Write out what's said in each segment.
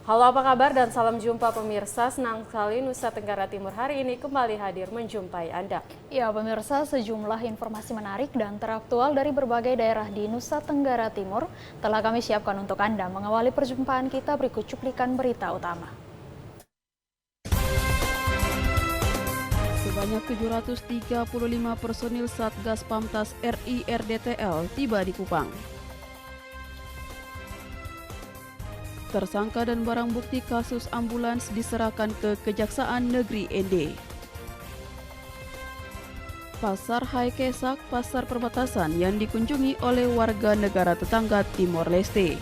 Halo, apa kabar dan salam jumpa pemirsa. Senang sekali Nusa Tenggara Timur hari ini kembali hadir menjumpai Anda. Ya pemirsa, sejumlah informasi menarik dan teraktual dari berbagai daerah di Nusa Tenggara Timur telah kami siapkan untuk Anda. Mengawali perjumpaan kita, berikut cuplikan berita utama. Sebanyak 735 personil Satgas Pamtas RI RDTL tiba di Kupang. Tersangka dan barang bukti kasus ambulans diserahkan ke Kejaksaan Negeri ND. Pasar Hai Kesak, pasar perbatasan yang dikunjungi oleh warga negara tetangga Timor Leste.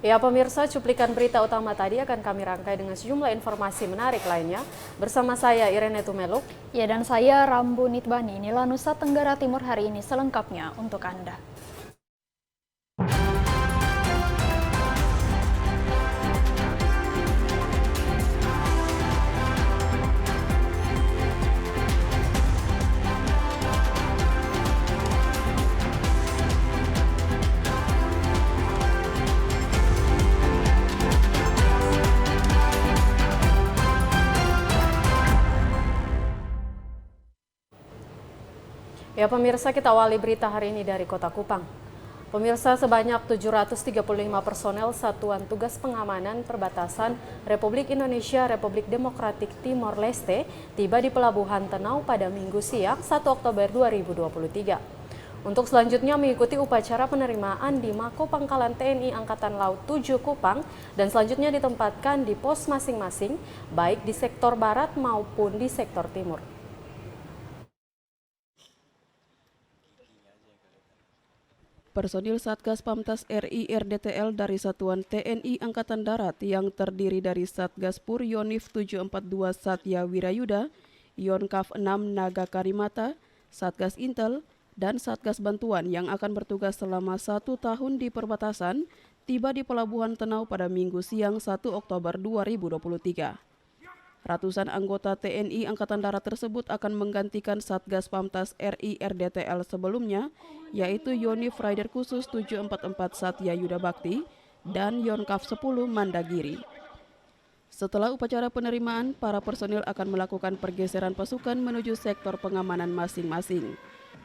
Ya pemirsa, cuplikan berita utama tadi akan kami rangkai dengan sejumlah informasi menarik lainnya. Bersama saya Irene Tumeluk. Ya, dan saya Rambu Nitbani. Inilah Nusa Tenggara Timur hari ini selengkapnya untuk Anda. Ya pemirsa, kita awali berita hari ini dari Kota Kupang. Pemirsa, sebanyak 735 personel Satuan Tugas Pengamanan Perbatasan Republik Indonesia Republik Demokratik Timor Leste tiba di Pelabuhan Tenau pada Minggu siang 1 Oktober 2023. Untuk selanjutnya mengikuti upacara penerimaan di Mako Pangkalan TNI Angkatan Laut 7 Kupang dan selanjutnya ditempatkan di pos masing-masing baik di sektor barat maupun di sektor timur. Personil Satgas Pamtas RI RDTL dari Satuan TNI Angkatan Darat yang terdiri dari Satgas Pur Yonif 742 Satya Wirayuda, Yonkaf 6 Naga Karimata, Satgas Intel, dan Satgas Bantuan yang akan bertugas selama 1 tahun di perbatasan tiba di Pelabuhan Tenau pada Minggu siang 1 Oktober 2023. Ratusan anggota TNI Angkatan Darat tersebut akan menggantikan Satgas Pamtas RI RDTL sebelumnya, yaitu Yonif Rider Khusus 744 Satya Yuda Bakti dan Yonkaf 10 Mandagiri. Setelah upacara penerimaan, para personil akan melakukan pergeseran pasukan menuju sektor pengamanan masing-masing.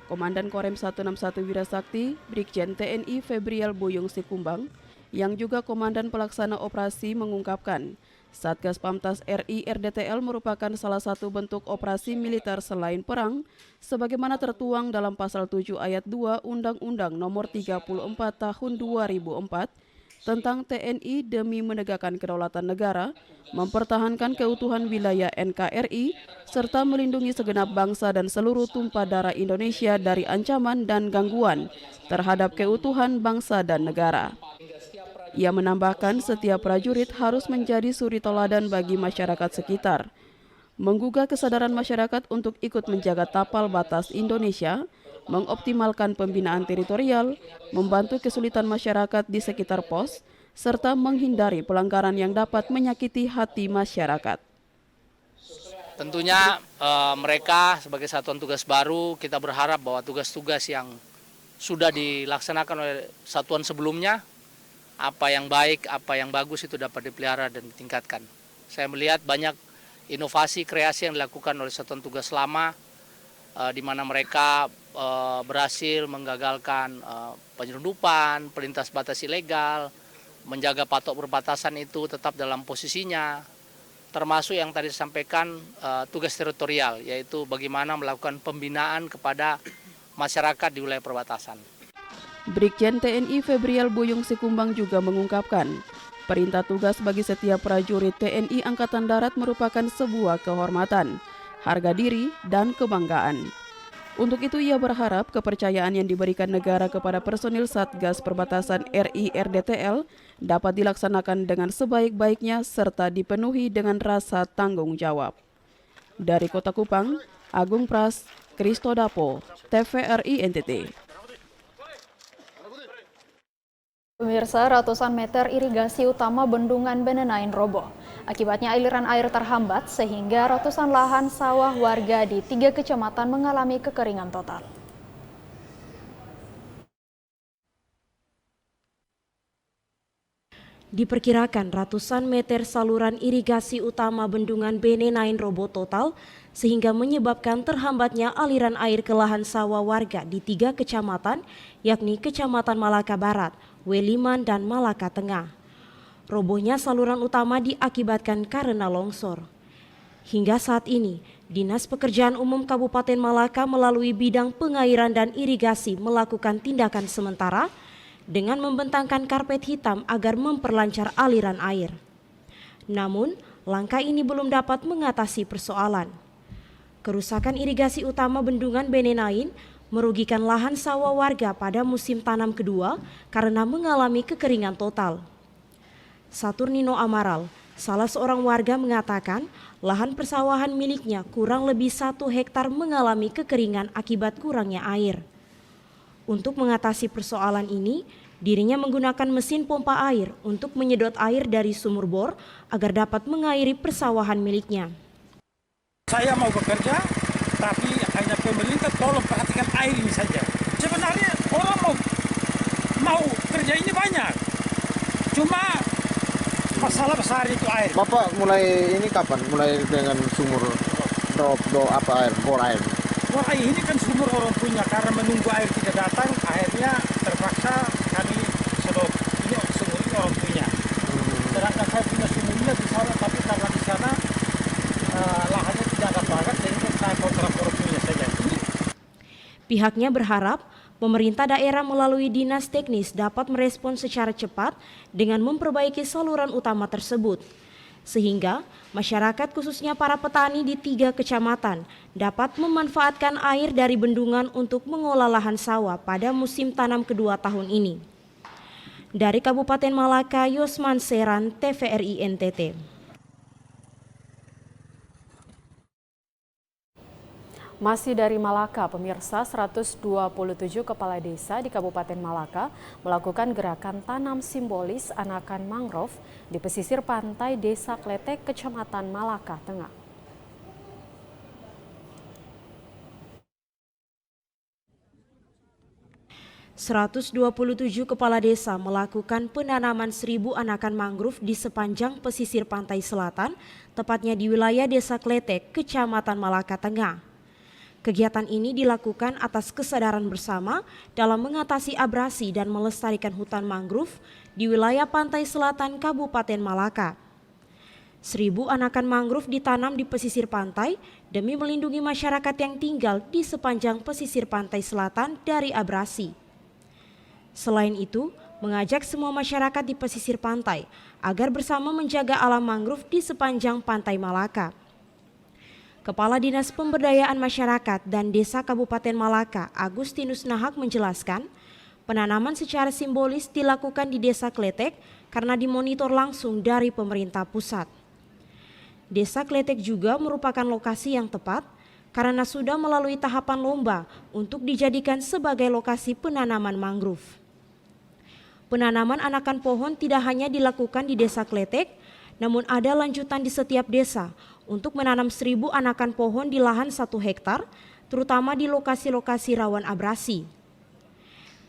Komandan Korem 161 Wirasakti, Brigjen TNI Febrial Buyung Sikumbang, yang juga Komandan Pelaksana Operasi mengungkapkan, Satgas Pamtas RI RDTL merupakan salah satu bentuk operasi militer selain perang, sebagaimana tertuang dalam Pasal 7 Ayat 2 Undang-Undang Nomor 34 Tahun 2004 tentang TNI demi menegakkan kedaulatan negara, mempertahankan keutuhan wilayah NKRI, serta melindungi segenap bangsa dan seluruh tumpah darah Indonesia dari ancaman dan gangguan terhadap keutuhan bangsa dan negara. Ia menambahkan setiap prajurit harus menjadi suri teladan bagi masyarakat sekitar, menggugah kesadaran masyarakat untuk ikut menjaga tapal batas Indonesia, mengoptimalkan pembinaan teritorial, membantu kesulitan masyarakat di sekitar pos, serta menghindari pelanggaran yang dapat menyakiti hati masyarakat. Tentunya mereka sebagai satuan tugas baru, kita berharap bahwa tugas-tugas yang sudah dilaksanakan oleh satuan sebelumnya, apa yang baik, apa yang bagus itu dapat dipelihara dan ditingkatkan. Saya melihat banyak inovasi, kreasi yang dilakukan oleh satuan tugas lama, di mana mereka berhasil menggagalkan penyelundupan, pelintas batas ilegal, menjaga patok perbatasan itu tetap dalam posisinya, termasuk yang tadi disampaikan tugas teritorial, yaitu bagaimana melakukan pembinaan kepada masyarakat di wilayah perbatasan. Brigjen TNI Febrial Buyung Sikumbang juga mengungkapkan, perintah tugas bagi setiap prajurit TNI Angkatan Darat merupakan sebuah kehormatan, harga diri, dan kebanggaan. Untuk itu ia berharap kepercayaan yang diberikan negara kepada personil Satgas Perbatasan RI RDTL dapat dilaksanakan dengan sebaik-baiknya serta dipenuhi dengan rasa tanggung jawab. Dari Kota Kupang, Agung Pras, Kristodapo, TVRI NTT. Pemirsa, ratusan meter irigasi utama Bendungan Benenain roboh. Akibatnya aliran air terhambat sehingga ratusan lahan sawah warga di 3 kecamatan mengalami kekeringan total. Diperkirakan ratusan meter saluran irigasi utama bendungan Benenain roboh total sehingga menyebabkan terhambatnya aliran air ke lahan sawah warga di 3 kecamatan, yakni Kecamatan Malaka Barat, Weliman, dan Malaka Tengah. Robohnya saluran utama diakibatkan karena longsor. Hingga saat ini, Dinas Pekerjaan Umum Kabupaten Malaka melalui bidang pengairan dan irigasi melakukan tindakan sementara dengan membentangkan karpet hitam agar memperlancar aliran air. Namun, langkah ini belum dapat mengatasi persoalan. Kerusakan irigasi utama bendungan Benenain merugikan lahan sawah warga pada musim tanam kedua karena mengalami kekeringan total. Saturnino Amaral, salah seorang warga, mengatakan lahan persawahan miliknya kurang lebih 1 hektar mengalami kekeringan akibat kurangnya air. Untuk mengatasi persoalan ini, dirinya menggunakan mesin pompa air untuk menyedot air dari sumur bor agar dapat mengairi persawahan miliknya. Saya mau bekerja, tapi hanya pemerintah tolong perhatikan air ini saja. Sebenarnya orang mau kerja ini banyak, cuma masalah besar itu air. Bapak mulai ini kapan? Mulai dengan sumur bor air? Bor air ini kan sumur orang punya, karena menunggu air tidak datang, akhirnya terpaksa kami sedot. Ini sumur ini orang punya. Sedangkan saya punya sumurnya di sana, tapi karena di sana lahannya tidak ada bagat, jadi saya kontrak orang punya saja. Pihaknya berharap pemerintah daerah melalui dinas teknis dapat merespon secara cepat dengan memperbaiki saluran utama tersebut, sehingga masyarakat khususnya para petani di 3 kecamatan dapat memanfaatkan air dari bendungan untuk mengolah lahan sawah pada musim tanam kedua tahun ini. Dari Kabupaten Malaka, Yosman Seran, TVRI NTT. Masih dari Malaka, pemirsa, 127 kepala desa di Kabupaten Malaka melakukan gerakan tanam simbolis anakan mangrove di pesisir pantai Desa Kletek, Kecamatan Malaka Tengah. "127 kepala desa melakukan penanaman 1.000 anakan mangrove di sepanjang pesisir pantai selatan, tepatnya di wilayah Desa Kletek, Kecamatan Malaka Tengah. Kegiatan ini dilakukan atas kesadaran bersama dalam mengatasi abrasi dan melestarikan hutan mangrove di wilayah pantai selatan Kabupaten Malaka. 1.000 anakan mangrove ditanam di pesisir pantai demi melindungi masyarakat yang tinggal di sepanjang pesisir pantai selatan dari abrasi. Selain itu, mengajak semua masyarakat di pesisir pantai agar bersama menjaga alam mangrove di sepanjang pantai Malaka. Kepala Dinas Pemberdayaan Masyarakat dan Desa Kabupaten Malaka, Agustinus Nahak, menjelaskan, penanaman secara simbolis dilakukan di Desa Kletek karena dimonitor langsung dari pemerintah pusat. Desa Kletek juga merupakan lokasi yang tepat karena sudah melalui tahapan lomba untuk dijadikan sebagai lokasi penanaman mangrove. Penanaman anakan pohon tidak hanya dilakukan di Desa Kletek, namun ada lanjutan di setiap desa untuk menanam 1.000 anakan pohon di lahan 1 hektar, terutama di lokasi-lokasi rawan abrasi.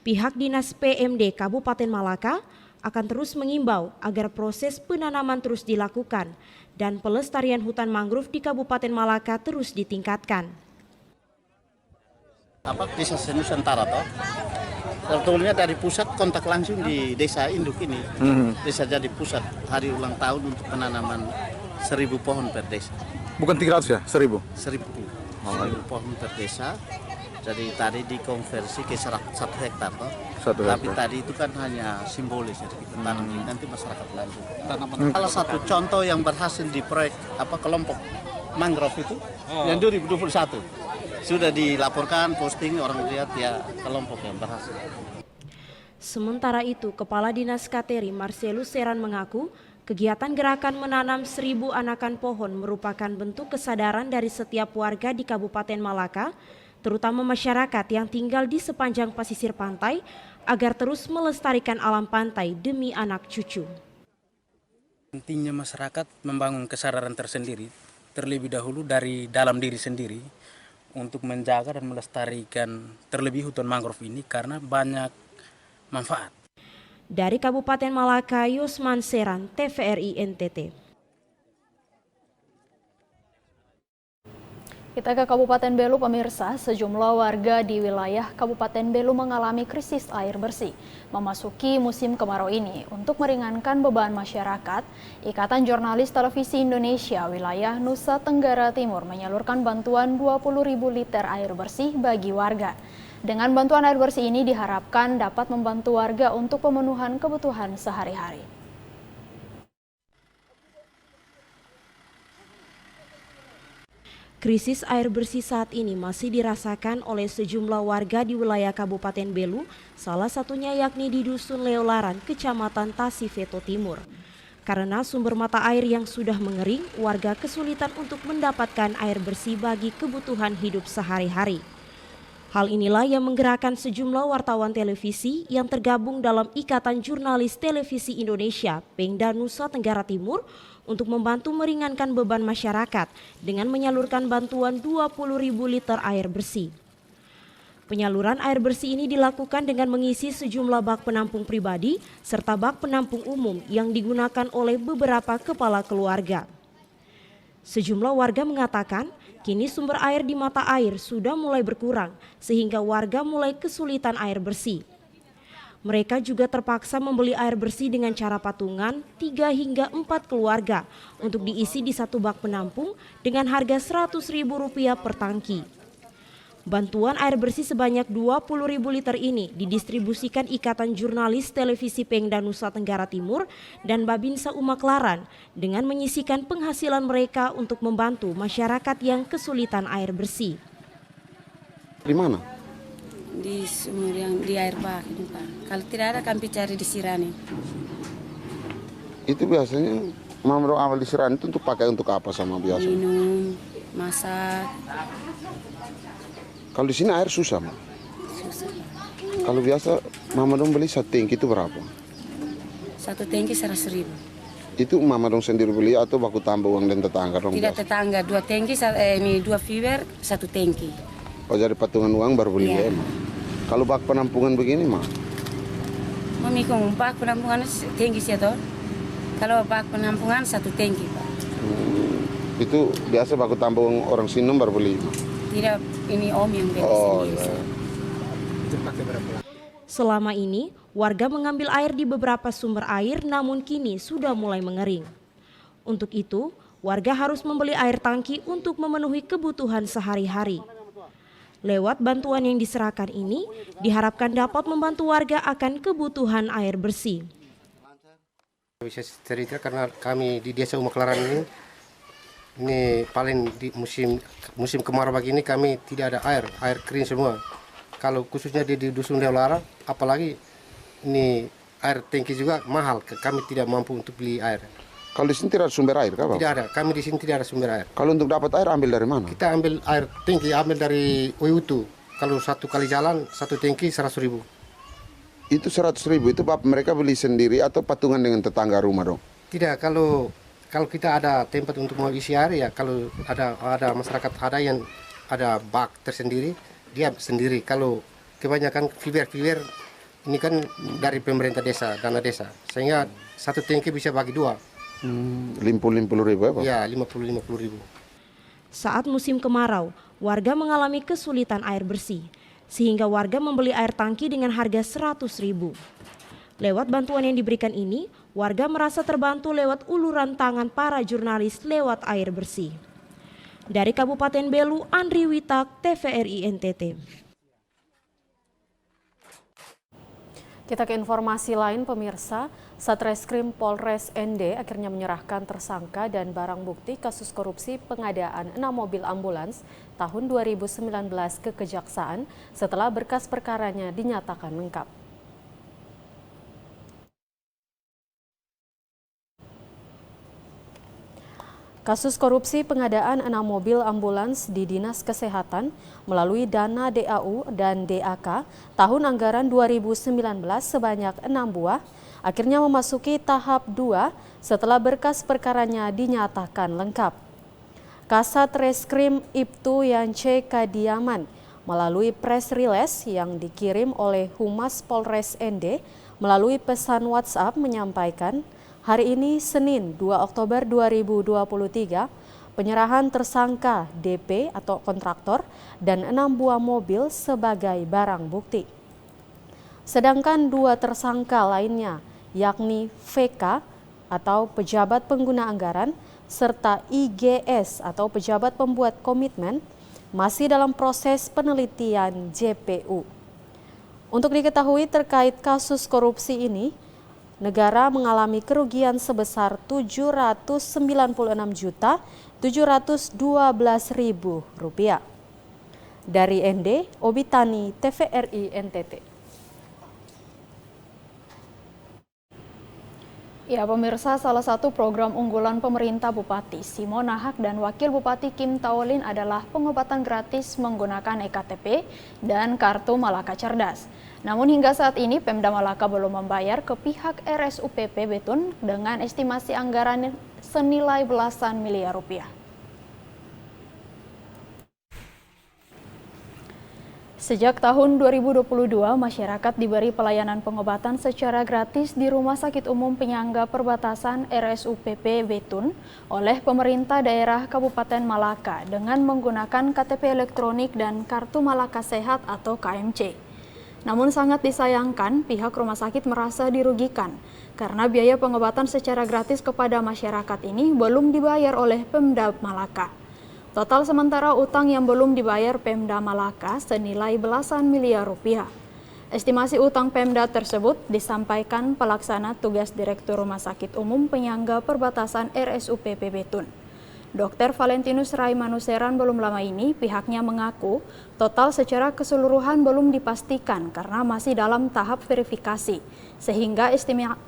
Pihak Dinas PMD Kabupaten Malaka akan terus mengimbau agar proses penanaman terus dilakukan dan pelestarian hutan mangrove di Kabupaten Malaka terus ditingkatkan. Desa Senusantara toh? Sebetulnya dari pusat kontak langsung di desa induk ini. Desa jadi pusat hari ulang tahun untuk penanaman 1.000 pohon per desa. Bukan 300 ya? 1.000? 1.000 pohon per desa. Jadi tadi dikonversi ke 1 hektar toh. Tapi tadi itu kan hanya simbolis, jadi kita tanam ini nanti masyarakat langsung. Salah satu contoh yang berhasil di proyek kelompok mangrove itu yang 2021 sudah dilaporkan, posting, orang lihat ya kelompok yang berhasil. Sementara itu, Kepala Dinas Kateri Marcelus Seran mengaku kegiatan gerakan menanam 1.000 anakan pohon merupakan bentuk kesadaran dari setiap warga di Kabupaten Malaka, terutama masyarakat yang tinggal di sepanjang pesisir pantai, agar terus melestarikan alam pantai demi anak cucu. Pentingnya masyarakat membangun kesadaran tersendiri, terlebih dahulu dari dalam diri sendiri, untuk menjaga dan melestarikan terlebih hutan mangrove ini karena banyak manfaat. Dari Kabupaten Malaka, Yusman Seran, TVRI NTT. Kita ke Kabupaten Belu, pemirsa. Sejumlah warga di wilayah Kabupaten Belu mengalami krisis air bersih. Memasuki musim kemarau ini, untuk meringankan beban masyarakat, Ikatan Jurnalis Televisi Indonesia wilayah Nusa Tenggara Timur menyalurkan bantuan 20.000 liter air bersih bagi warga. Dengan bantuan air bersih ini diharapkan dapat membantu warga untuk pemenuhan kebutuhan sehari-hari. Krisis air bersih saat ini masih dirasakan oleh sejumlah warga di wilayah Kabupaten Belu, salah satunya yakni di Dusun Leolaran, Kecamatan Tasifeto Timur. Karena sumber mata air yang sudah mengering, warga kesulitan untuk mendapatkan air bersih bagi kebutuhan hidup sehari-hari. Hal inilah yang menggerakkan sejumlah wartawan televisi yang tergabung dalam Ikatan Jurnalis Televisi Indonesia, Pemda Nusa Tenggara Timur, untuk membantu meringankan beban masyarakat dengan menyalurkan bantuan 20.000 liter air bersih. Penyaluran air bersih ini dilakukan dengan mengisi sejumlah bak penampung pribadi serta bak penampung umum yang digunakan oleh beberapa kepala keluarga. Sejumlah warga mengatakan kini sumber air di mata air sudah mulai berkurang sehingga warga mulai kesulitan air bersih. Mereka juga terpaksa membeli air bersih dengan cara patungan 3 hingga 4 keluarga untuk diisi di satu bak penampung dengan harga Rp100.000 per tangki. Bantuan air bersih sebanyak 20.000 liter ini didistribusikan Ikatan Jurnalis Televisi Pemda Nusa Tenggara Timur dan Babinsa Umaklaran dengan menyisikan penghasilan mereka untuk membantu masyarakat yang kesulitan air bersih. Di mana? Di sumur yang di air bak ini, Pak. Kalau tidak ada kami cari di Sirani. Itu biasanya Mama ambil di Sirani itu untuk pakai untuk apa sama biasa? Minum, masak. Kalau di sini air susah, Ma. Susah. Kalau biasa Mama dong beli 1 tangki itu berapa? 1 tangki 100.000. Itu Mama dong sendiri beli atau baku tambah uang dan tetangga dong? Tidak biasa? tetangga, 2 tangki, 2 fiber, 1 tangki. Oh, jadi patungan uang baru beli ya, Ma. Kalau bak penampungan begini, Ma? Memikung bak penampungan tangki sih toh. Kalau bak penampungan 1 tangki, Pak. Itu biasa baku tambah uang orang sini baru beli, Ma. Tidak, ini Om yang beli sendiri. Iya. Selama ini, warga mengambil air di beberapa sumber air namun kini sudah mulai mengering. Untuk itu, warga harus membeli air tangki untuk memenuhi kebutuhan sehari-hari. Lewat bantuan yang diserahkan ini, diharapkan dapat membantu warga akan kebutuhan air bersih. Bisa cerita karena kami di Desa Umaklaran ini paling di musim kemarau begini kami tidak ada air kering semua. Kalau khususnya di Dusun Leolaran, apalagi ini air tangki juga mahal, kami tidak mampu untuk beli air. Kalau di sini tidak ada sumber air, Kak? Tidak ada, kami di sini tidak ada sumber air. Kalau untuk dapat air ambil dari mana? Kita ambil air tangki, ambil dari Uyutu. Kalau 1 kali jalan, 1 tangki 100.000. Itu 100.000, itu Bapak mereka beli sendiri atau patungan dengan tetangga rumah dong? Tidak, kalau kita ada tempat untuk mau isi air ya, kalau ada masyarakat ada yang ada bak tersendiri, dia sendiri. Kalau kebanyakan fiber ini kan dari pemerintah desa, dana desa, sehingga 1 tangki bisa bagi 2. 50.000 ya, Pak? Ya, 50.000. Saat musim kemarau, warga mengalami kesulitan air bersih, sehingga warga membeli air tangki dengan harga Rp100.000. Lewat bantuan yang diberikan ini, warga merasa terbantu lewat uluran tangan para jurnalis lewat air bersih. Dari Kabupaten Belu, Andri Witak, TVRI NTT. Kita ke informasi lain, pemirsa. Satreskrim Polres ND akhirnya menyerahkan tersangka dan barang bukti kasus korupsi pengadaan 6 mobil ambulans tahun 2019 ke Kejaksaan setelah berkas perkaranya dinyatakan lengkap. Kasus korupsi pengadaan 6 mobil ambulans di Dinas Kesehatan melalui dana DAU dan DAK tahun anggaran 2019 sebanyak 6 buah akhirnya memasuki tahap 2 setelah berkas perkaranya dinyatakan lengkap. Kasat Reskrim Ibtu Yance Kadiaman melalui press release yang dikirim oleh Humas Polres ND melalui pesan WhatsApp menyampaikan hari ini Senin 2 Oktober 2023 penyerahan tersangka DP atau kontraktor dan 6 buah mobil sebagai barang bukti. Sedangkan 2 tersangka lainnya yakni VK atau pejabat pengguna anggaran serta IGS atau pejabat pembuat komitmen masih dalam proses penelitian JPU. Untuk diketahui terkait kasus korupsi ini, negara mengalami kerugian sebesar Rp796.712.000. Dari ND, Obitani, TVRI NTT. Ya, pemirsa, salah satu program unggulan pemerintah Bupati Simon Nahak dan Wakil Bupati Kim Taolin adalah pengobatan gratis menggunakan EKTP dan Kartu Malaka Cerdas. Namun hingga saat ini Pemda Malaka belum membayar ke pihak RSUPP Betun dengan estimasi anggaran senilai belasan miliar rupiah. Sejak tahun 2022, masyarakat diberi pelayanan pengobatan secara gratis di Rumah Sakit Umum Penyangga Perbatasan RSUPP Betun oleh pemerintah daerah Kabupaten Malaka dengan menggunakan KTP elektronik dan Kartu Malaka Sehat atau KMC. Namun sangat disayangkan, pihak rumah sakit merasa dirugikan karena biaya pengobatan secara gratis kepada masyarakat ini belum dibayar oleh Pemda Malaka. Total sementara utang yang belum dibayar Pemda Malaka senilai belasan miliar rupiah. Estimasi utang Pemda tersebut disampaikan pelaksana tugas Direktur Rumah Sakit Umum Penyangga Perbatasan RSUPP Betun. Dr. Valentinus Raimanuseran belum lama ini pihaknya mengaku total secara keseluruhan belum dipastikan karena masih dalam tahap verifikasi, sehingga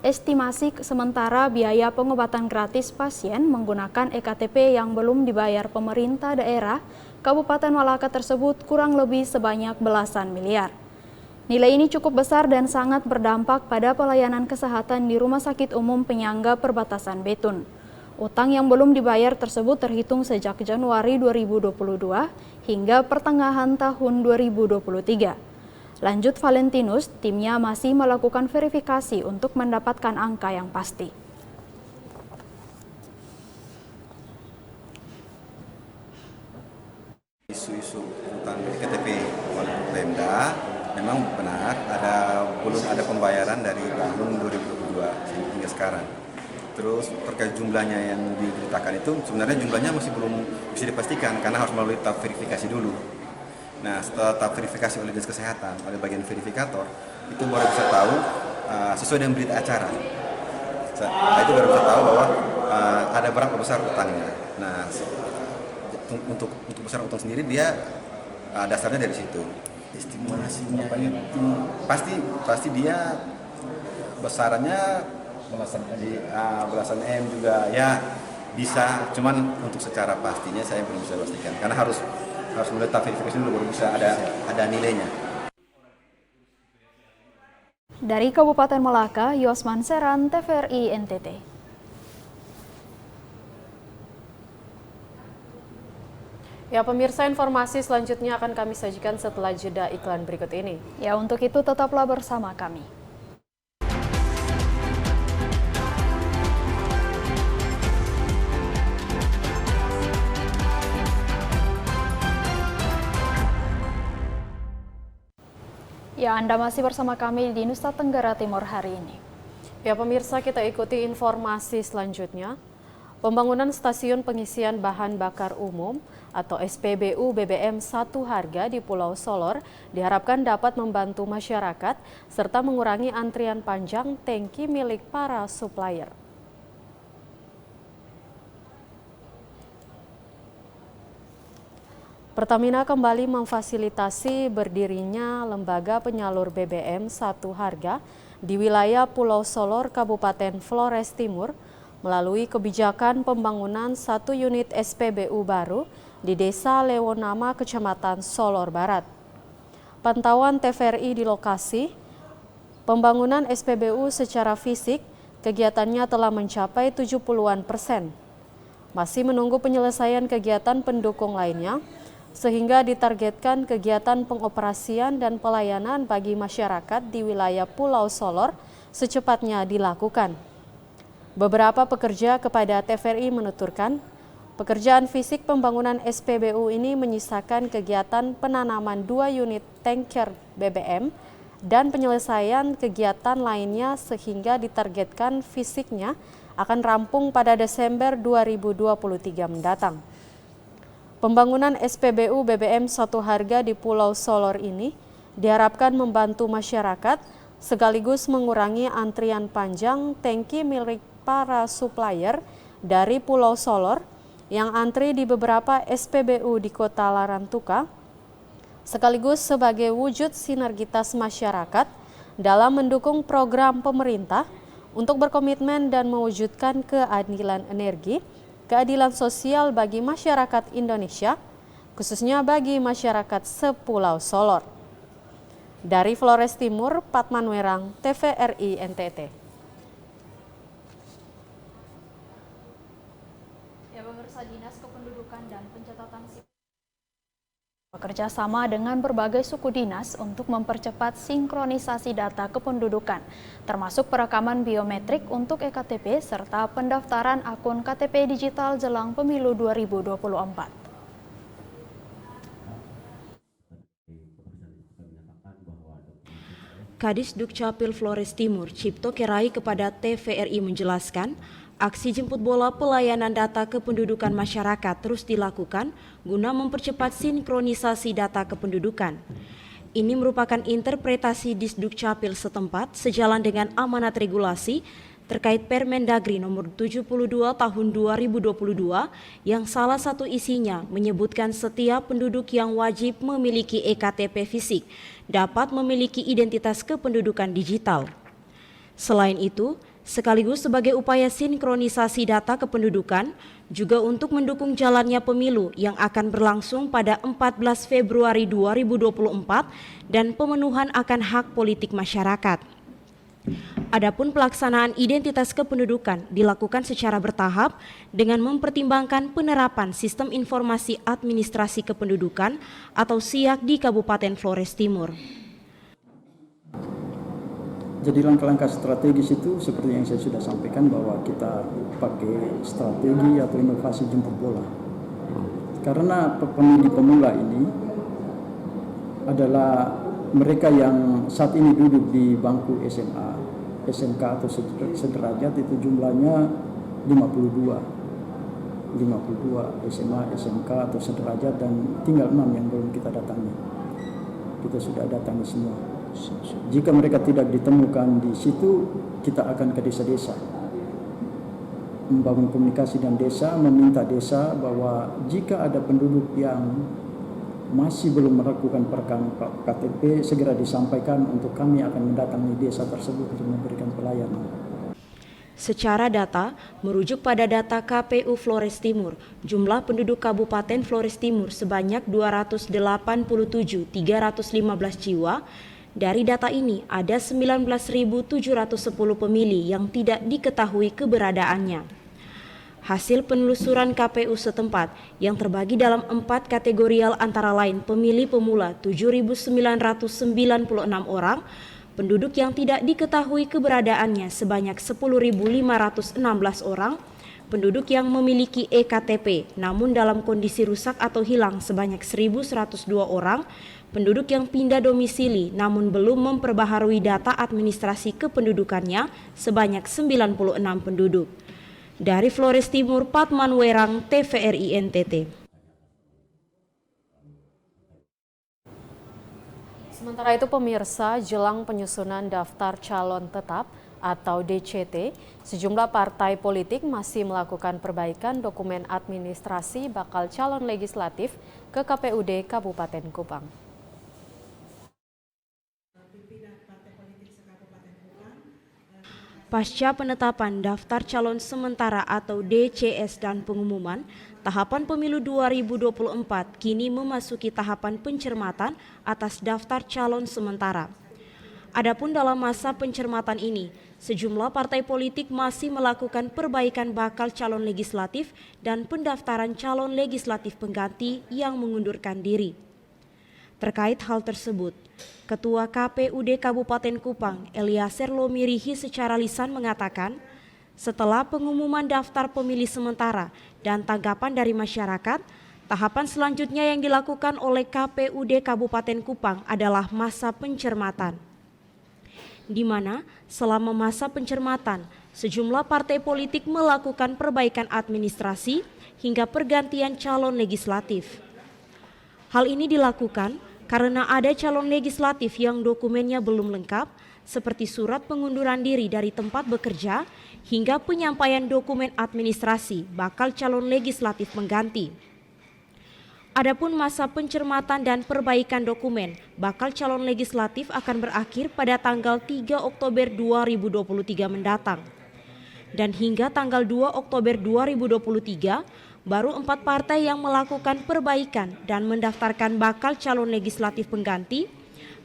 estimasi sementara biaya pengobatan gratis pasien menggunakan EKTP yang belum dibayar pemerintah daerah Kabupaten Malaka tersebut kurang lebih sebanyak belasan miliar. Nilai ini cukup besar dan sangat berdampak pada pelayanan kesehatan di Rumah Sakit Umum Penyangga Perbatasan Betun. Utang yang belum dibayar tersebut terhitung sejak Januari 2022 hingga pertengahan tahun 2023. Lanjut Valentinus, timnya masih melakukan verifikasi untuk mendapatkan angka yang pasti. Isu-isu tentang KTP oleh Pemda memang benar belum ada pembayaran dari tahun 2022 hingga sekarang. Terus terkait jumlahnya yang diberitakan itu sebenarnya jumlahnya masih belum bisa dipastikan karena harus melalui tahap verifikasi dulu. Nah, setelah tahap verifikasi oleh Dinas Kesehatan, oleh bagian verifikator, itu baru bisa tahu sesuai dengan berita acara. Itu baru bisa tahu bahwa ada berapa besar utangnya. Nah, untuk besar utang sendiri dia dasarnya dari situ. Estimasinya itu pasti dia besarannya belasan M juga ya bisa, cuman untuk secara pastinya saya belum bisa pastikan karena harus mulai tahap verifikasi dulu baru bisa ada nilainya. Dari Kabupaten Malaka, Yosman Seran, TVRI NTT. Ya pemirsa, informasi selanjutnya akan kami sajikan setelah jeda iklan berikut ini. Ya, untuk itu tetaplah bersama kami. Ya, Anda masih bersama kami di Nusa Tenggara Timur hari ini. Ya pemirsa, kita ikuti informasi selanjutnya. Pembangunan stasiun pengisian bahan bakar umum atau SPBU BBM Satu Harga di Pulau Solor diharapkan dapat membantu masyarakat serta mengurangi antrian panjang tangki milik para supplier. Pertamina kembali memfasilitasi berdirinya lembaga penyalur BBM Satu Harga di wilayah Pulau Solor, Kabupaten Flores Timur, melalui kebijakan pembangunan 1 unit SPBU baru di Desa Lewonama, Kecamatan Solor Barat. Pantauan TVRI di lokasi, pembangunan SPBU secara fisik, kegiatannya telah mencapai 70-an%. Masih menunggu penyelesaian kegiatan pendukung lainnya, sehingga ditargetkan kegiatan pengoperasian dan pelayanan bagi masyarakat di wilayah Pulau Solor secepatnya dilakukan. Beberapa pekerja kepada TVRI menuturkan, pekerjaan fisik pembangunan SPBU ini menyisakan kegiatan penanaman 2 unit tanker BBM dan penyelesaian kegiatan lainnya sehingga ditargetkan fisiknya akan rampung pada Desember 2023 mendatang. Pembangunan SPBU BBM satu harga di Pulau Solor ini diharapkan membantu masyarakat sekaligus mengurangi antrian panjang tangki milik para supplier dari Pulau Solor yang antri di beberapa SPBU di Kota Larantuka, sekaligus sebagai wujud sinergitas masyarakat dalam mendukung program pemerintah untuk berkomitmen dan mewujudkan keadilan energi, keadilan sosial bagi masyarakat Indonesia, khususnya bagi masyarakat sepulau Solor. Dari Flores Timur, Patman Werang, TVRI NTT. Pemirsa, Dinas Kependudukan dan Pencatatan Sipil bekerja sama dengan berbagai suku dinas untuk mempercepat sinkronisasi data kependudukan, termasuk perekaman biometrik untuk EKTP serta pendaftaran akun KTP digital jelang pemilu 2024. Kadis Dukcapil Flores Timur, Cipto Kerai kepada TVRI menjelaskan, aksi jemput bola pelayanan data kependudukan masyarakat terus dilakukan guna mempercepat sinkronisasi data kependudukan. Ini merupakan interpretasi Disdukcapil setempat sejalan dengan amanat regulasi terkait Permendagri nomor 72 tahun 2022 yang salah satu isinya menyebutkan setiap penduduk yang wajib memiliki EKTP fisik dapat memiliki identitas kependudukan digital. Selain itu, sekaligus sebagai upaya sinkronisasi data kependudukan, juga untuk mendukung jalannya pemilu yang akan berlangsung pada 14 Februari 2024 dan pemenuhan akan hak politik masyarakat. Adapun pelaksanaan identitas kependudukan dilakukan secara bertahap dengan mempertimbangkan penerapan Sistem Informasi Administrasi Kependudukan atau SIAK di Kabupaten Flores Timur. Jadi langkah-langkah strategis itu seperti yang saya sudah sampaikan bahwa kita pakai strategi atau inovasi jemput bola. Karena pemilih pemula ini adalah mereka yang saat ini duduk di bangku SMA, SMK atau sederajat itu jumlahnya 52 SMA, SMK atau sederajat dan tinggal 6 yang belum kita datangi. Kita sudah datangi semua. Jika mereka tidak ditemukan di situ, kita akan ke desa-desa. Membangun komunikasi dan desa, meminta desa bahwa jika ada penduduk yang masih belum melakukan perekaman KTP, segera disampaikan untuk kami akan mendatangi desa tersebut untuk memberikan pelayanan. Secara data, merujuk pada data KPU Flores Timur, jumlah penduduk Kabupaten Flores Timur sebanyak 287.315 jiwa. Dari data ini, ada 19.710 pemilih yang tidak diketahui keberadaannya. Hasil penelusuran KPU setempat yang terbagi dalam 4 kategorial antara lain pemilih pemula 7.996 orang, penduduk yang tidak diketahui keberadaannya sebanyak 10.516 orang, penduduk yang memiliki EKTP namun dalam kondisi rusak atau hilang sebanyak 1.102 orang, penduduk yang pindah domisili namun belum memperbaharui data administrasi kependudukannya sebanyak 96 penduduk. Dari Flores Timur, Patman Werang, TVRI NTT. Sementara itu pemirsa, jelang penyusunan daftar calon tetap atau DCT, sejumlah partai politik masih melakukan perbaikan dokumen administrasi bakal calon legislatif ke KPUD Kabupaten Kupang. Pasca penetapan daftar calon sementara atau DCS dan pengumuman, tahapan pemilu 2024 kini memasuki tahapan pencermatan atas daftar calon sementara. Adapun dalam masa pencermatan ini, sejumlah partai politik masih melakukan perbaikan bakal calon legislatif dan pendaftaran calon legislatif pengganti yang mengundurkan diri. Terkait hal tersebut, Ketua KPUD Kabupaten Kupang, Eliezer Lomirihi secara lisan mengatakan, setelah pengumuman daftar pemilih sementara dan tanggapan dari masyarakat, tahapan selanjutnya yang dilakukan oleh KPUD Kabupaten Kupang adalah masa pencermatan. Di mana selama masa pencermatan, sejumlah partai politik melakukan perbaikan administrasi hingga pergantian calon legislatif. Hal ini dilakukan karena ada calon legislatif yang dokumennya belum lengkap, seperti surat pengunduran diri dari tempat bekerja hingga penyampaian dokumen administrasi bakal calon legislatif pengganti. Adapun masa pencermatan dan perbaikan dokumen bakal calon legislatif akan berakhir pada tanggal 3 Oktober 2023 mendatang. Dan hingga tanggal 2 Oktober 2023, baru 4 partai yang melakukan perbaikan dan mendaftarkan bakal calon legislatif pengganti,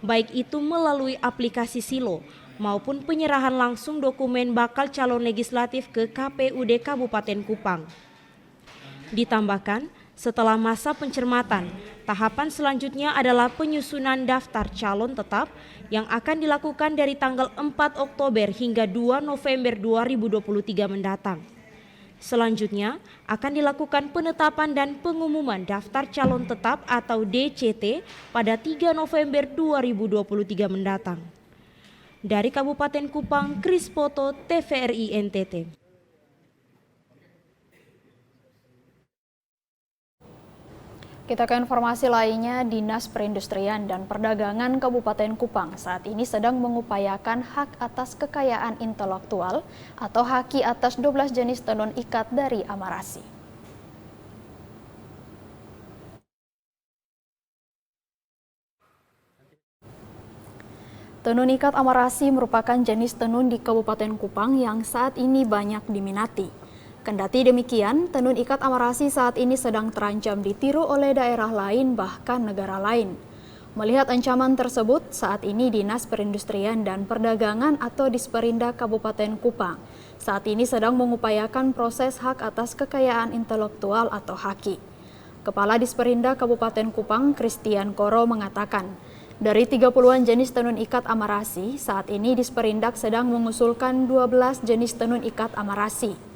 baik itu melalui aplikasi Silo maupun penyerahan langsung dokumen bakal calon legislatif ke KPUD Kabupaten Kupang. Ditambahkan, setelah masa pencermatan, tahapan selanjutnya adalah penyusunan daftar calon tetap yang akan dilakukan dari tanggal 4 Oktober hingga 2 November 2023 mendatang. Selanjutnya akan dilakukan penetapan dan pengumuman daftar calon tetap atau DCT pada 3 November 2023 mendatang. Dari Kabupaten Kupang, Kris Poto, TVRI NTT. Kita ke informasi lainnya, Dinas Perindustrian dan Perdagangan Kabupaten Kupang saat ini sedang mengupayakan hak atas kekayaan intelektual atau haki atas 12 jenis tenun ikat dari Amarasi. Tenun ikat Amarasi merupakan jenis tenun di Kabupaten Kupang yang saat ini banyak diminati. Kendati demikian, tenun ikat Amarasi saat ini sedang terancam ditiru oleh daerah lain bahkan negara lain. Melihat ancaman tersebut, saat ini Dinas Perindustrian dan Perdagangan atau Disperindak Kabupaten Kupang saat ini sedang mengupayakan proses hak atas kekayaan intelektual atau haki. Kepala Disperindak Kabupaten Kupang, Christian Koro mengatakan, dari 30-an jenis tenun ikat Amarasi, saat ini Disperindak sedang mengusulkan 12 jenis tenun ikat Amarasi.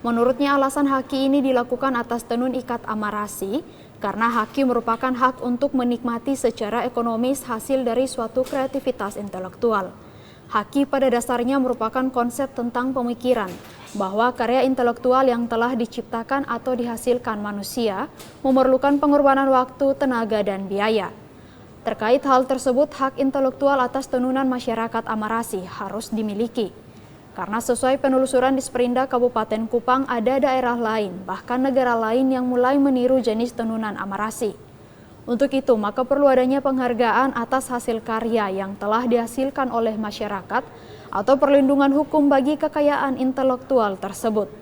Menurutnya alasan haki ini dilakukan atas tenun ikat Amarasi karena haki merupakan hak untuk menikmati secara ekonomis hasil dari suatu kreativitas intelektual. Haki pada dasarnya merupakan konsep tentang pemikiran bahwa karya intelektual yang telah diciptakan atau dihasilkan manusia memerlukan pengorbanan waktu, tenaga, dan biaya. Terkait hal tersebut, hak intelektual atas tenunan masyarakat Amarasi harus dimiliki. Karena sesuai penelusuran Disperindak Kabupaten Kupang ada daerah lain, bahkan negara lain yang mulai meniru jenis tenunan Amarasi. Untuk itu, maka perlu adanya penghargaan atas hasil karya yang telah dihasilkan oleh masyarakat atau perlindungan hukum bagi kekayaan intelektual tersebut.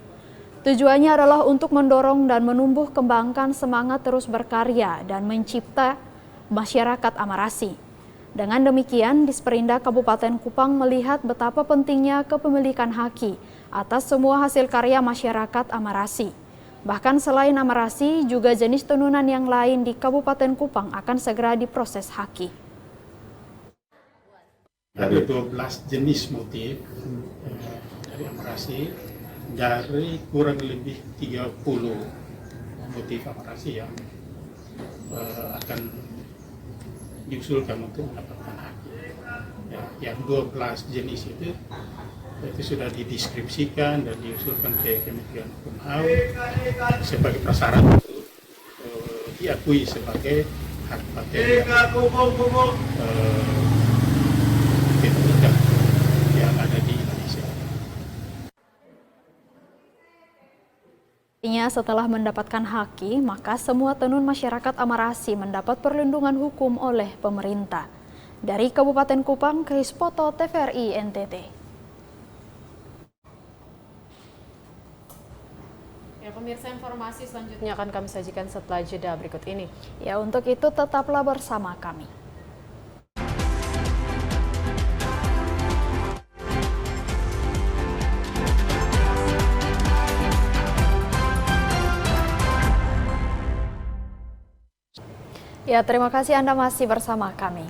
Tujuannya adalah untuk mendorong dan menumbuh kembangkan semangat terus berkarya dan mencipta masyarakat Amarasi. Dengan demikian, Disperindak Kabupaten Kupang melihat betapa pentingnya kepemilikan haki atas semua hasil karya masyarakat Amarasi. Bahkan selain Amarasi, juga jenis tenunan yang lain di Kabupaten Kupang akan segera diproses haki. Ada 12 jenis motif dari Amarasi, dari kurang lebih 30 motif Amarasi yang akan diusulkan untuk mendapatkan haki. Yang 12 jenis itu sudah dideskripsikan dan diusulkan ke Kementerian Hukum HAM sebagai prasyarat untuk diakui sebagai hak paten yang ada di Indonesia. Setelah mendapatkan haki, maka semua tenun masyarakat Amarasi mendapat perlindungan hukum oleh pemerintah. Dari Kabupaten Kupang, Kris Poto, TVRI NTT. Ya, pemirsa, informasi selanjutnya akan kami sajikan setelah jeda berikut ini. Ya, untuk itu tetaplah bersama kami. Ya, terima kasih Anda masih bersama kami.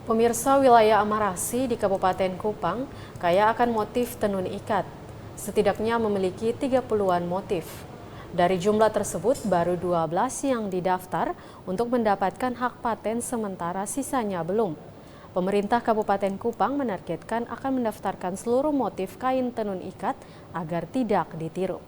Pemirsa, wilayah Amarasi di Kabupaten Kupang kaya akan motif tenun ikat. Setidaknya memiliki 30-an motif. Dari jumlah tersebut, baru 12 yang didaftar untuk mendapatkan hak paten, sementara sisanya belum. Pemerintah Kabupaten Kupang menargetkan akan mendaftarkan seluruh motif kain tenun ikat agar tidak ditiru.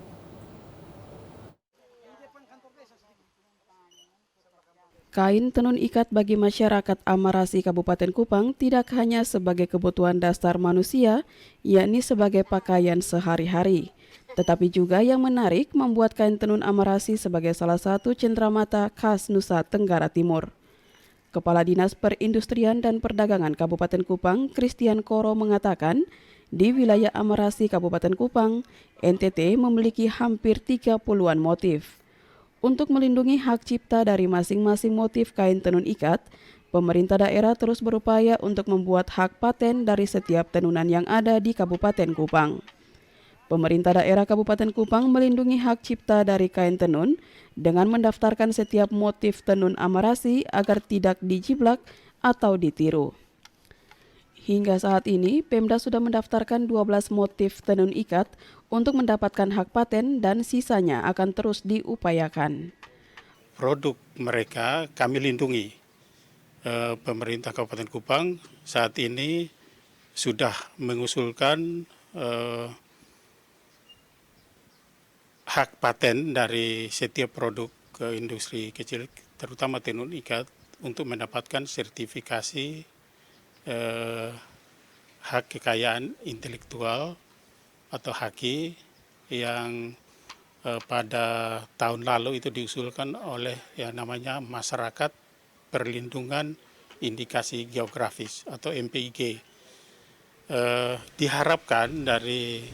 Kain tenun ikat bagi masyarakat Amarasi Kabupaten Kupang tidak hanya sebagai kebutuhan dasar manusia, yakni sebagai pakaian sehari-hari, tetapi juga yang menarik membuat kain tenun Amarasi sebagai salah satu cenderamata khas Nusa Tenggara Timur. Kepala Dinas Perindustrian dan Perdagangan Kabupaten Kupang, Christian Koro, mengatakan di wilayah Amarasi Kabupaten Kupang, NTT memiliki hampir 30-an motif. Untuk melindungi hak cipta dari masing-masing motif kain tenun ikat, pemerintah daerah terus berupaya untuk membuat hak paten dari setiap tenunan yang ada di Kabupaten Kupang. Pemerintah daerah Kabupaten Kupang melindungi hak cipta dari kain tenun dengan mendaftarkan setiap motif tenun Amarasi agar tidak dijiplak atau ditiru. Hingga saat ini, Pemda sudah mendaftarkan 12 motif tenun ikat untuk mendapatkan hak paten dan sisanya akan terus diupayakan. Produk mereka kami lindungi. Pemerintah Kabupaten Kupang saat ini sudah mengusulkan hak paten dari setiap produk ke industri kecil, terutama tenun ikat, untuk mendapatkan sertifikasi hak kekayaan intelektual atau HAKI yang pada tahun lalu itu diusulkan oleh yang namanya Masyarakat Perlindungan Indikasi Geografis atau MPIG. Diharapkan dari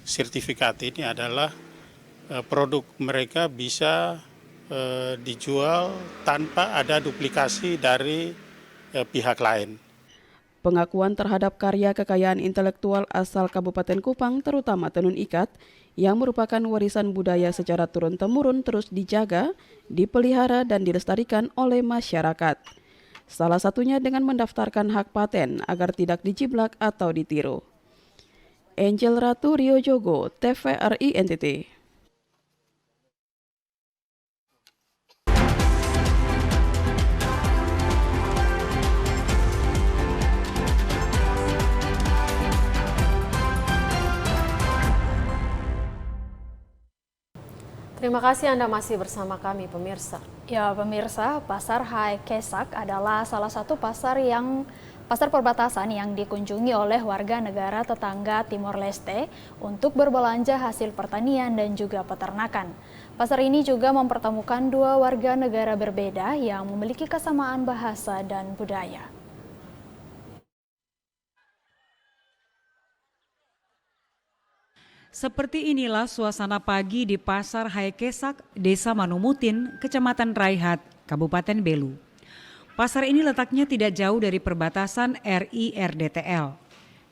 sertifikat ini adalah produk mereka bisa dijual tanpa ada duplikasi dari pihak lain. Pengakuan terhadap karya kekayaan intelektual asal Kabupaten Kupang, terutama tenun ikat, yang merupakan warisan budaya secara turun-temurun terus dijaga, dipelihara, dan dilestarikan oleh masyarakat. Salah satunya dengan mendaftarkan hak paten agar tidak dijiplak atau ditiru. Angel Ratu, Rio Jogo, TVRI NTT. Terima kasih Anda masih bersama kami, pemirsa. Ya, pemirsa, Pasar Hai Kesak adalah salah satu pasar perbatasan yang dikunjungi oleh warga negara tetangga Timor Leste untuk berbelanja hasil pertanian dan juga peternakan. Pasar ini juga mempertemukan dua warga negara berbeda yang memiliki kesamaan bahasa dan budaya. Seperti inilah suasana pagi di Pasar Hai Kesak, Desa Manumutin, Kecamatan Raihat, Kabupaten Belu. Pasar ini letaknya tidak jauh dari perbatasan RI RDTL.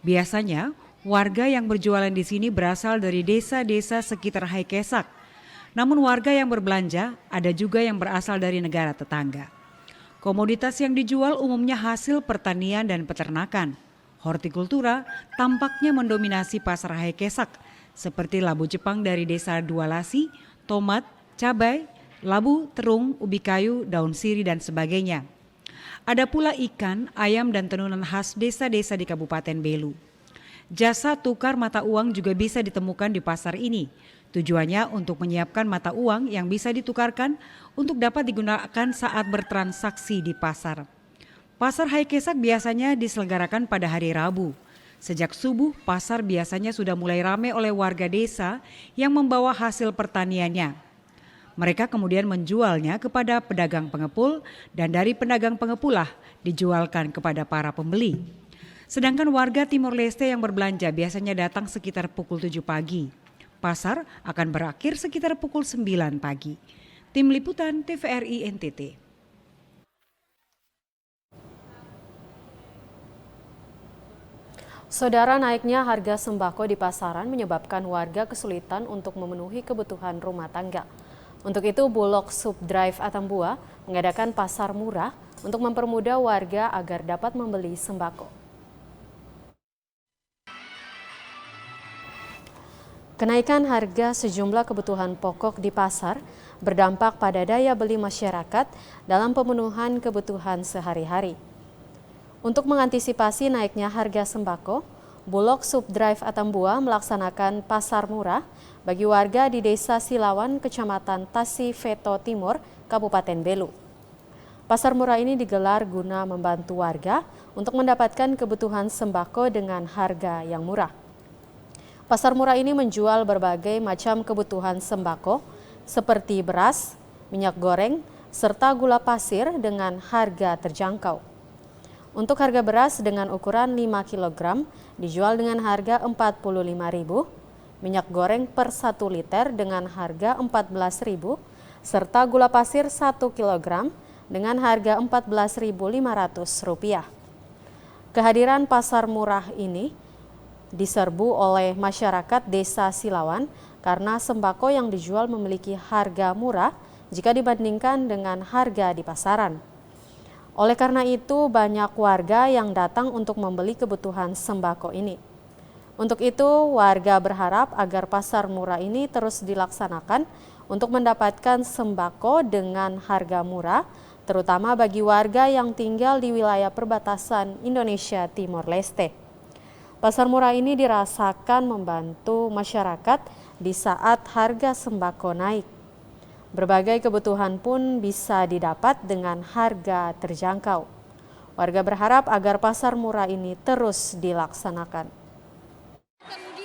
Biasanya, warga yang berjualan di sini berasal dari desa-desa sekitar Hai Kesak. Namun warga yang berbelanja ada juga yang berasal dari negara tetangga. Komoditas yang dijual umumnya hasil pertanian dan peternakan. Hortikultura tampaknya mendominasi Pasar Hai Kesak, seperti labu Jepang dari desa Dualasi, tomat, cabai, labu, terung, ubi kayu, daun sirih, dan sebagainya. Ada pula ikan, ayam, dan tenunan khas desa-desa di Kabupaten Belu. Jasa tukar mata uang juga bisa ditemukan di pasar ini. Tujuannya untuk menyiapkan mata uang yang bisa ditukarkan untuk dapat digunakan saat bertransaksi di pasar. Pasar Hai Kesak biasanya diselenggarakan pada hari Rabu. Sejak subuh, pasar biasanya sudah mulai ramai oleh warga desa yang membawa hasil pertaniannya. Mereka kemudian menjualnya kepada pedagang pengepul dan dari pedagang pengepulah dijualkan kepada para pembeli. Sedangkan warga Timor Leste yang berbelanja biasanya datang sekitar pukul 7 pagi. Pasar akan berakhir sekitar pukul 9 pagi. Tim Liputan TVRI NTT. Saudara, naiknya harga sembako di pasaran menyebabkan warga kesulitan untuk memenuhi kebutuhan rumah tangga. Untuk itu, Bulog Subdrive Atambua mengadakan pasar murah untuk mempermudah warga agar dapat membeli sembako. Kenaikan harga sejumlah kebutuhan pokok di pasar berdampak pada daya beli masyarakat dalam pemenuhan kebutuhan sehari-hari. Untuk mengantisipasi naiknya harga sembako, Bulog Subdrive Atambua melaksanakan pasar murah bagi warga di Desa Silawan, Kecamatan Tasifeto Timur, Kabupaten Belu. Pasar murah ini digelar guna membantu warga untuk mendapatkan kebutuhan sembako dengan harga yang murah. Pasar murah ini menjual berbagai macam kebutuhan sembako seperti beras, minyak goreng, serta gula pasir dengan harga terjangkau. Untuk harga beras dengan ukuran 5 kg dijual dengan harga Rp45.000, minyak goreng per 1 liter dengan harga Rp14.000, serta gula pasir 1 kg dengan harga Rp14.500. Kehadiran pasar murah ini diserbu oleh masyarakat Desa Silawan karena sembako yang dijual memiliki harga murah jika dibandingkan dengan harga di pasaran. Oleh karena itu, banyak warga yang datang untuk membeli kebutuhan sembako ini. Untuk itu, warga berharap agar pasar murah ini terus dilaksanakan untuk mendapatkan sembako dengan harga murah, terutama bagi warga yang tinggal di wilayah perbatasan Indonesia Timor Leste. Pasar murah ini dirasakan membantu masyarakat di saat harga sembako naik. Berbagai kebutuhan pun bisa didapat dengan harga terjangkau. Warga berharap agar pasar murah ini terus dilaksanakan.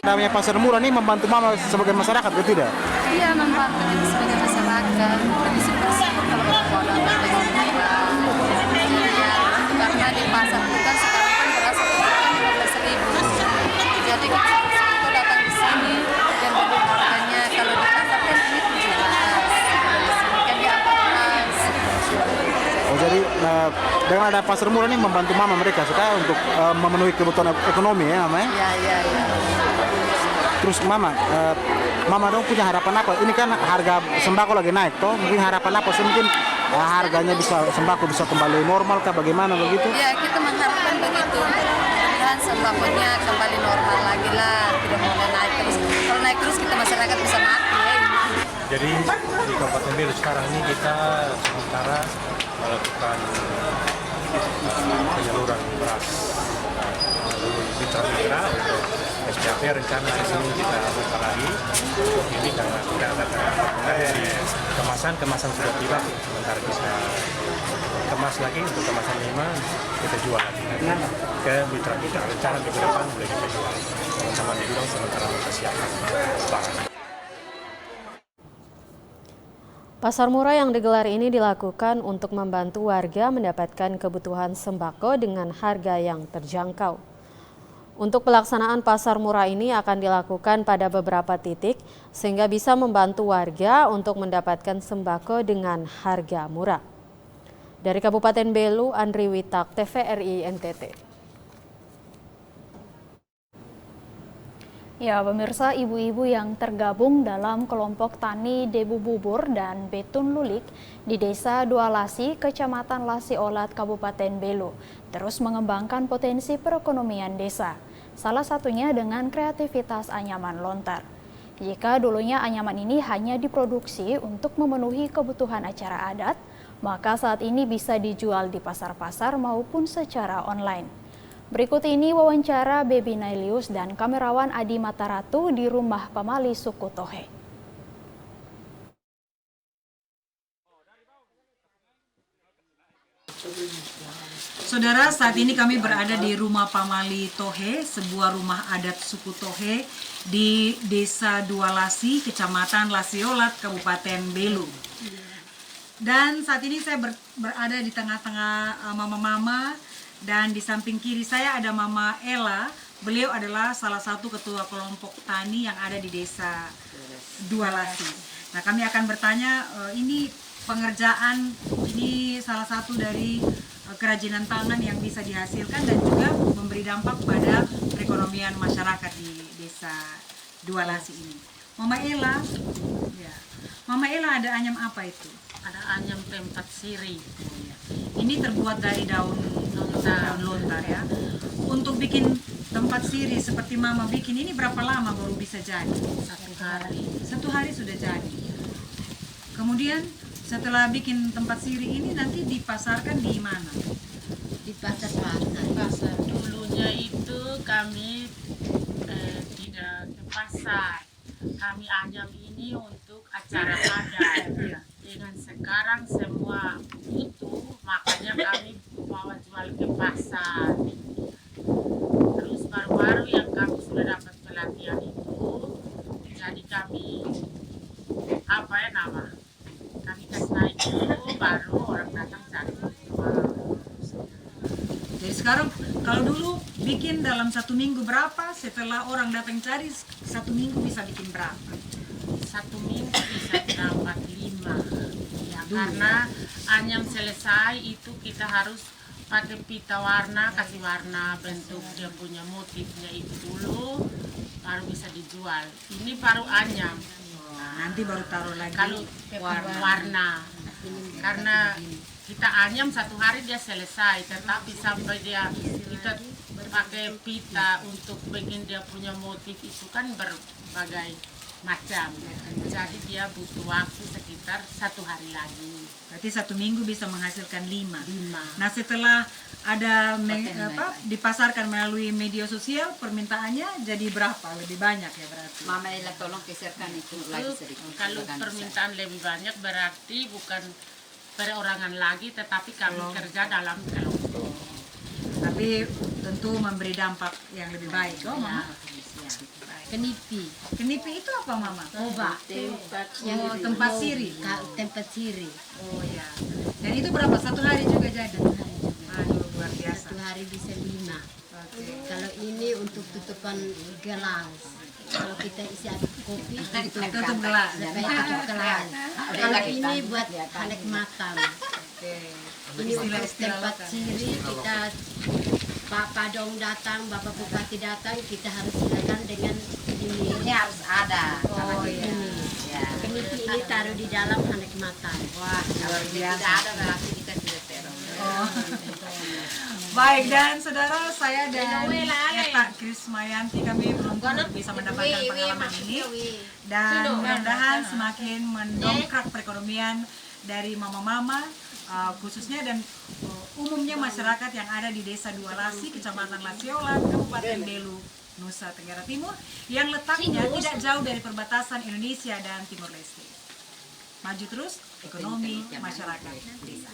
Namanya pasar murah ini membantu Mama sebagai masyarakat, betul tidak? Iya, membantu kita sebagai masyarakat. Lebih bersyukur kalau kita karena di pasar kita sekarang kan beras satu kan 15.000. Jadi kita datang di sini dan beli harganya kalau di pasar kan ini 17. Jadi dengan ada pasar murah ini membantu Mama mereka supaya untuk memenuhi kebutuhan ekonomi ya Mama ya? Iya. Terus Mama dong punya harapan apa? Ini kan harga sembako lagi naik toh, mungkin harapan apa? Mungkin harganya sembako bisa kembali normal kah bagaimana begitu? Ya kita mengharapkan begitu, mudah-mudahan sembakonya kembali normal lagi lah, tidak mau naik terus. Kalau naik terus kita masyarakat bisa mati ya. Jadi di Kabupaten Belu sekarang ini kita sementara melakukan penyaluran beras mitra-mitra untuk SPAP. Rencana di sini kita buka lagi ini karena tidak ada kemasan sudah tiba, sementara kita kemas lagi untuk kemasan 5 kita jual lagi ke mitra-mitra. Rencana minggu depan boleh kita jual sama di gudang sementara mempersiapkan barang. Pasar murah yang digelar ini dilakukan untuk membantu warga mendapatkan kebutuhan sembako dengan harga yang terjangkau. Untuk pelaksanaan pasar murah ini akan dilakukan pada beberapa titik sehingga bisa membantu warga untuk mendapatkan sembako dengan harga murah. Dari Kabupaten Belu, Andri Witak, TVRI NTT. Ya, pemirsa, ibu-ibu yang tergabung dalam kelompok tani Debu Bubur dan Betun Lulik di Desa Dualasi, Kecamatan Lasiolat, Kabupaten Belu, terus mengembangkan potensi perekonomian desa. Salah satunya dengan kreativitas anyaman lontar. Jika dulunya anyaman ini hanya diproduksi untuk memenuhi kebutuhan acara adat, maka saat ini bisa dijual di pasar-pasar maupun secara online. Berikut ini wawancara Baby Nailius dan kamerawan Adi Mataratu di rumah pamali suku Tohe. Saudara, saat ini kami berada di rumah pamali Tohe, sebuah rumah adat suku Tohe di Desa Dualasi, Kecamatan Lasiolat, Kabupaten Belu. Dan saat ini saya berada di tengah-tengah mama-mama. Dan di samping kiri saya ada Mama Ella. Beliau adalah salah satu ketua kelompok tani yang ada di Desa Dualasi. Nah, kami akan bertanya, ini pengerjaan ini salah satu dari kerajinan tangan yang bisa dihasilkan dan juga memberi dampak pada perekonomian masyarakat di Desa Dualasi ini. Mama Ella, ya. Mama Ella ada anyam apa itu? Ada anyam tempat siri. Ini terbuat dari daun lontar ya. Untuk bikin tempat siri seperti Mama bikin ini berapa lama baru bisa jadi? 1 hari. 1 hari sudah jadi. Kemudian setelah bikin tempat siri ini nanti dipasarkan di mana? Di pasar. Dulunya itu kami tidak ke pasar. Kami anyam ini untuk acara adat. Dengan sekarang semua butuh, makanya kami bawa jual ke pasar. Terus baru-baru yang kami sudah dapat pelatihan itu, jadi kami kami kasih naik dulu, baru orang datang cari. Jadi sekarang kalau dulu bikin dalam 1 minggu berapa, setelah orang datang cari 1 minggu bisa bikin berapa? 1 minggu bisa dapat 5 ya, karena anyam selesai itu kita harus pakai pita warna, kasih warna bentuk dia punya motifnya itu dulu baru bisa dijual. Ini baru anyam. Nanti baru taruh lagi kalau warna. Karena kita anyam 1 hari dia selesai, tetapi sampai dia kita pakai pita untuk bikin dia punya motif itu kan berbagai macam. Jadi dia butuh waktu sekitar 1 hari lagi. Berarti 1 minggu bisa menghasilkan 5. Nah setelah ada dipasarkan melalui media sosial, permintaannya jadi berapa? Lebih banyak ya berarti? Mama Ella tolong geserkan itu lagi sedikit. Kalau permintaan lebih banyak berarti bukan perorangan lagi, tetapi kami kerja dalam kelompok. Tapi tentu memberi dampak yang lebih baik, Mama. Kenipi. Kenipi itu apa, Mama? Obat. Tempat siri. Tempat siri. Oh ya. Dan itu berapa? 1 hari juga jadi? Aduh, luar biasa. 1 hari bisa 5. Kalau ini untuk tutupan gelas. Kalau kita isi kopi, tutup gelas. Tutup gelas. Kalau ini buat anak makan. Ini untuk tempat siri kita. Pak Padong datang, Bapak Bupati datang, kita harus silakan dengan ini. Ini harus ada. Ini. Kenipi ini taruh di dalam anak makan. Wah, luar biasa. Tidak ada berarti kita tidak terong. Baik, dan saudara, saya dan Eta Krismayanti kami beruntung bisa mendapatkan pengalaman ini. Dan mudah-mudahan semakin mendongkrak perekonomian dari mama-mama, khususnya dan umumnya masyarakat yang ada di Desa Dua Lasi, Kecamatan Lasiolan, Kabupaten Belu, Nusa Tenggara Timur, yang letaknya tidak jauh dari perbatasan Indonesia dan Timor Leste. Maju terus ekonomi masyarakat desa.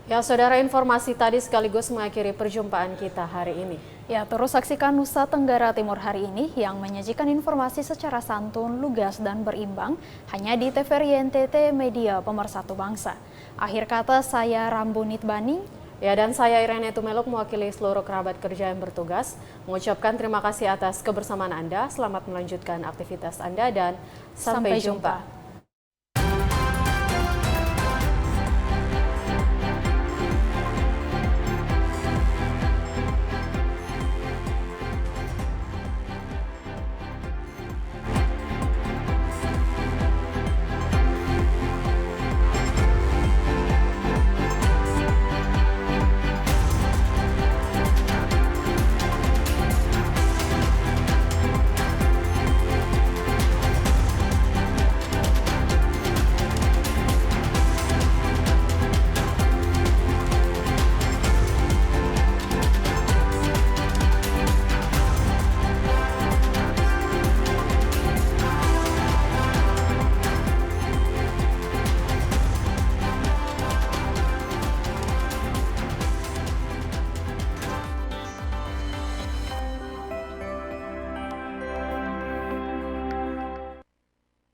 Ya, saudara, informasi tadi sekaligus mengakhiri perjumpaan kita hari ini. Ya, terus saksikan Nusa Tenggara Timur hari ini yang menyajikan informasi secara santun, lugas, dan berimbang hanya di TVRI NTT Media Pemersatu Bangsa. Akhir kata, saya Rambu Nitbani. Ya, dan saya Irene Tumeluk mewakili seluruh kerabat kerja yang bertugas mengucapkan terima kasih atas kebersamaan Anda. Selamat melanjutkan aktivitas Anda dan sampai jumpa.